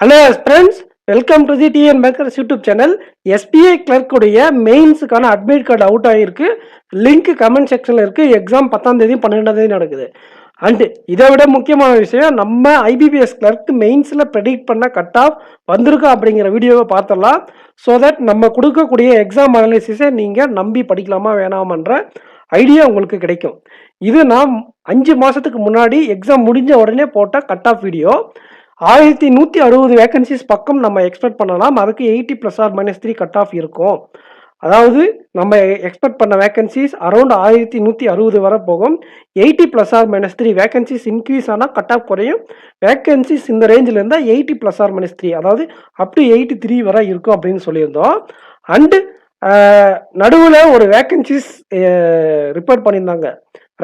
Hello friends, welcome to the TN Packers YouTube channel. SBI clerk உடைய மெயின்ஸுக்கான admit card out ஆகிருக்கு. Link comment செக்ஷனில் இருக்குது. Exam 10ஆம் தேதி 12ஆம் தேதி நடக்குது. அண்டு இதை விட முக்கியமான விஷயம், நம்ம ஐபிபிஎஸ் கிளர்க் மெயின்ஸில் ப்ரெடிக்ட் பண்ண கட் ஆஃப் வந்திருக்கா அப்படிங்கிற வீடியோவை பார்த்தலாம். ஸோ தட் நம்ம கொடுக்கக்கூடிய எக்ஸாம் அனாலிசிஸை நீங்கள் நம்பி படிக்கலாமா வேணாமன்ற ஐடியா உங்களுக்கு கிடைக்கும். இது நான் 5 மாதத்துக்கு முன்னாடி எக்ஸாம் முடிஞ்ச உடனே போட்ட கட் ஆஃப் வீடியோ. 1160 வேகன்சிஸ் பக்கம் நம்ம எக்ஸ்பெக்ட் பண்ணலாம். அதுக்கு 80 + or -3 கட் ஆஃப் இருக்கும். அதாவது நம்ம எக்ஸ்பெக்ட் பண்ண வேகன்சிஸ் அரௌண்ட் 1160 வரை போகும். 80 + or -3 வேகன்சிஸ் இன்க்ரீஸ் ஆனால் கட் ஆஃப் குறையும். வேகன்சிஸ் இந்த ரேஞ்சில் இருந்தால் 80 + or -3, அதாவது அப் டு 83 வரை இருக்கும் அப்படின்னு சொல்லியிருந்தோம். அண்டு நடுவில் ஒரு வேகன்சிஸ் ரிப்போர்ட் பண்ணியிருந்தாங்க.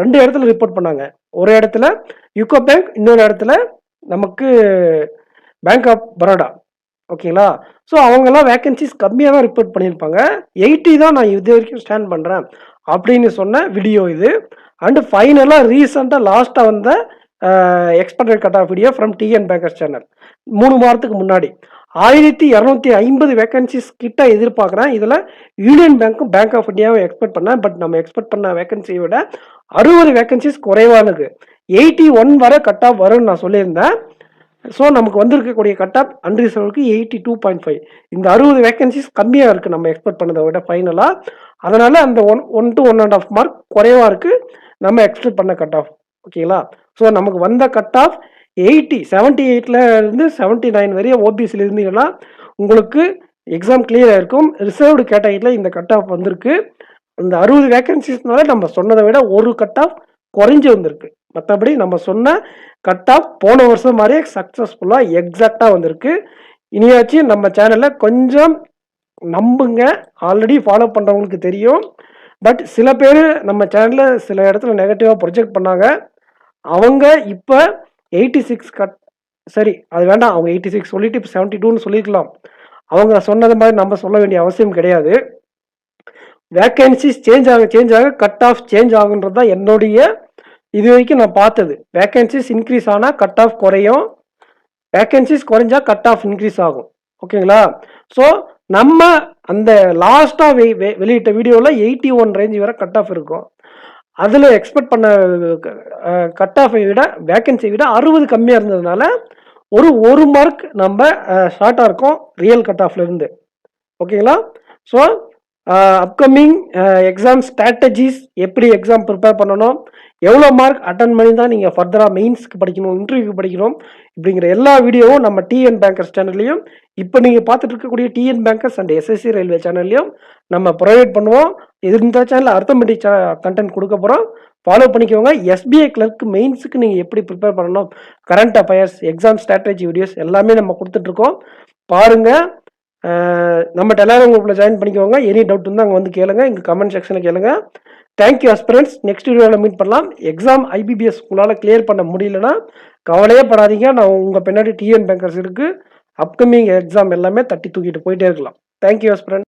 2 இடத்துல ரிப்போர்ட் பண்ணாங்க. ஒரு இடத்துல யூகோ பேங்க், இன்னொரு இடத்துல நமக்கு பேங்க் ஆஃப் பரோடா. ஓகேங்களா? ஸோ அவங்கெல்லாம் வேகன்சிஸ் கம்மியாக தான் ரிப்போர்ட் பண்ணியிருப்பாங்க. 80 தான் நான் இது வரைக்கும் ஸ்டாண்ட் பண்ணுறேன் அப்படின்னு சொன்ன வீடியோ இது. அண்டு ஃபைனலாக ரீசெண்டாக லாஸ்ட்டாக வந்த expected cut off video from TN backers channel 3 வாரத்துக்கு முன்னாடி 1250 வேகன்சிஸ் கிட்ட எதிர்பார்க்குறேன். இதில் யூனியன் பேங்க்கும் பேங்க் ஆஃப் இந்தியாவும் எக்ஸ்பெக்ட் பண்ணேன். பட் நம்ம எக்ஸ்பெக்ட் பண்ண வேகன்சியை விட 60 வேகன்சிஸ் குறைவானது. 81 வரை கட் ஆஃப் வரும்னு நான் சொல்லியிருந்தேன். ஸோ நமக்கு வந்திருக்கக்கூடிய கட் ஆஃப் அன்ரிசர்வ்க்கு 82.5. இந்த 60 வேகன்சிஸ் கம்மியாக இருக்குது நம்ம எக்ஸ்பெக்ட் பண்ணதை விட ஃபைனலாக. அதனால் அந்த 1 to 1.5 மார்க் குறைவாக இருக்குது நம்ம எக்ஸ்பெக்ட் பண்ண கட் ஆஃப். ஓகேங்களா? ஸோ நமக்கு வந்த கட் ஆஃப் 78ல் இருந்து 79 வரைய ஓபிசியில் இருந்தீங்கன்னா உங்களுக்கு எக்ஸாம் கிளியராக இருக்கும். ரிசர்வ்டு கேட்டகரியில் இந்த கட் ஆஃப் வந்திருக்கு. இந்த 60 வேகன்சிஸ்னால நம்ம சொன்னதை விட ஒரு கட் ஆஃப் குறைஞ்சி வந்திருக்கு. மற்றபடி நம்ம சொன்ன கட் ஆஃப் போன வருஷம் மாதிரியே சக்ஸஸ்ஃபுல்லாக எக்ஸாக்டாக வந்திருக்கு. இனியாச்சும் நம்ம சேனலில் கொஞ்சம் நம்புங்க. ஆல்ரெடி ஃபாலோ பண்ணுறவங்களுக்கு தெரியும். பட் சில பேர் நம்ம சேனலில் சில இடத்துல நெகட்டிவாக ப்ரொஜெக்ட் பண்ணாங்க. அவங்க இப்போ 86 சரி அது வேண்டாம், அவங்க 86 சொல்லிட்டு இப்போ 72ன்னு சொல்லியிருக்கலாம். அவங்க சொன்னது மாதிரி நம்ம சொல்ல வேண்டிய அவசியம் கிடையாது. வேகன்சிஸ் சேஞ்ச் ஆக கட் ஆஃப் சேஞ்ச் ஆகுன்றது தான் என்னுடைய இது வரைக்கும் நான் பார்த்தது. வேகன்சிஸ் இன்க்ரீஸ் ஆனால் கட் ஆஃப் குறையும், வேகன்சிஸ் குறைஞ்சா கட் ஆஃப் இன்க்ரீஸ் ஆகும். ஓகேங்களா? ஸோ நம்ம அந்த லாஸ்ட்டாக வெளியிட்ட வீடியோவில் 81 ரேஞ்ச் வரை கட் ஆஃப் இருக்கும். அதில் எக்ஸ்பெக்ட் பண்ண கட் ஆஃபை விட வேகன்சியை விட 60 கம்மியாக இருந்ததுனால ஒரு மார்க் நம்ம ஷார்ட்டாக இருக்கோம் ரியல் கட் ஆஃப்லேருந்து. ஓகேங்களா? ஸோ அப்கமிங் எக்ஸாம் ஸ்ட்ராட்டஜிஸ், எப்படி எக்ஸாம் ப்ரிப்பேர் பண்ணணும், எவ்வளோ மார்க் அட்டன் பண்ணி தான் நீங்கள் ஃபர்தராக மெயின்ஸ்க்கு படிக்கணும், இன்டர்வியூக்கு படிக்கணும், இப்படிங்கிற எல்லா வீடியோவும் நம்ம டிஎன் பேங்கர்ஸ் சேனல்லையும் இப்போ நீங்கள் பார்த்துட்டு இருக்கக்கூடிய TN bankers and SSC railway சேனல்லையும் நம்ம ப்ரொவைட் பண்ணுவோம். இந்த சேனலில் அர்த்தமெட்டிக் கண்டென்ட் கொடுக்க போகிறோம். ஃபாலோ பண்ணிக்கோங்க. எஸ்பிஐ கிளர்க் மெயின்ஸுக்கு நீங்கள் எப்படி ப்ரிப்பேர் பண்ணணும், current affairs, exam strategy videos எல்லாமே நம்ம கொடுத்துட்ருக்கோம். பாருங்கள். நம்ம டெலிகிராம் குரூப்பில் ஜாயின் பண்ணிக்கோங்க. எனி டவுட் இருந்தால் அங்கே வந்து கேளுங்க, இங்கே கமெண்ட் செக்ஷனில் கேளுங்க. Thank you aspirants. நெக்ஸ்ட் வீடியோவில் மீட் பண்ணலாம். எக்ஸாம் ஐபிபிஎஸ் உங்களால் கிளியர் பண்ண முடியலன்னா கவலையே படாதீங்க. நான் உங்கள் பின்னாடி டிஎன் பேங்கர்ஸ் இருக்குது. அப்கமிங் எக்ஸாம் எல்லாமே தட்டி தூக்கிட்டு போயிட்டே இருக்கலாம். Thank you aspirants.